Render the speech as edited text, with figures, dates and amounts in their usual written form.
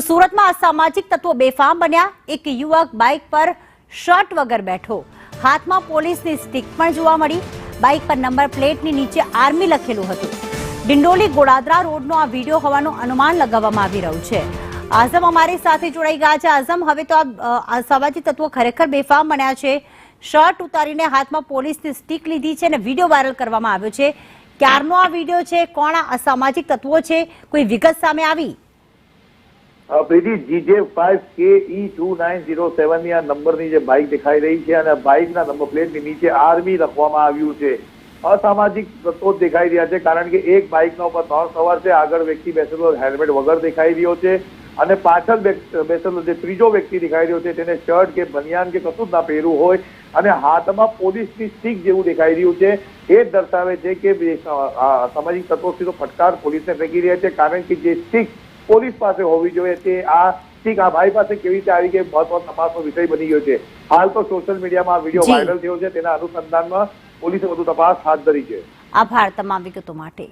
સુરતમાં અસામાજિક તત્વો બેફામ બન્યા। એક યુવક બાઇક પર શર્ટ વગર બેઠો, હાથમાં પોલીસની સ્ટિક પણ જોવા મળી। બાઇક પર નંબર પ્લેટની નીચે આર્મી લખેલું હતું। ડિંડોલી ગોડાદરા રોડનો આ વિડીયો હોવાનું અનુમાન લગાવવામાં આવી રહ્યું છે। આઝમ અમારી સાથે જોડાઈ ગયા છે। આઝમ, હવે તો આ અસામાજિક તત્વો ખરેખર બેફામ બન્યા છે। શર્ટ ઉતારીને હાથમાં પોલીસની સ્ટિક લીધી છે અને વિડીયો વાયરલ કરવામાં આવ્યો છે। ક્યારનો આ વિડીયો છે? કોણ આ અસામાજિક તત્વો છે? કોઈ વિગત સામે આવી? પ્રીતિ, GJ5KE2907 ની આ નંબરની જે બાઇક દેખાઈ રહી છે અને બાઇકના નંબર પ્લેટની નીચે આર્મી લખવામાં આવ્યું છે। અસામાજિક તત્વો દેખાઈ રહ્યા છે કારણ કે એક બાઇકના ઉપર 3 સવાર છે, આગળ વ્યક્તિ બેસેલો હેલ્મેટ વગર દેખાઈ રહ્યો છે અને પાછળ બેસેલો જે ત્રીજો વ્યક્તિ દેખાઈ રહ્યો છે તેને શર્ટ કે બનિયાન કે કશું જ ના પહેર્યું હોય અને હાથમાં પોલીસની સ્ટિક જેવું દેખાઈ રહ્યું છે। એ દર્શાવે છે કે સામાજિક તત્વો સીધો ફટકાર પોલીસને ફેંકી રહ્યા છે કારણ કે જે સ્ટિક પોલીસ પાસે હોવી જોઈએ તે આ સ્ટિક આ ભાઈ પાસે કેવી રીતે આવી કે મહત્વનો તપાસનો વિષય બની ગયો છે। હાલ તો સોશિયલ મીડિયામાં આ વિડીયો વાયરલ થયો છે, તેના અનુસંધાનમાં પોલીસે વધુ તપાસ હાથ ધરી છે। આભાર તમામ વિગતો માટે।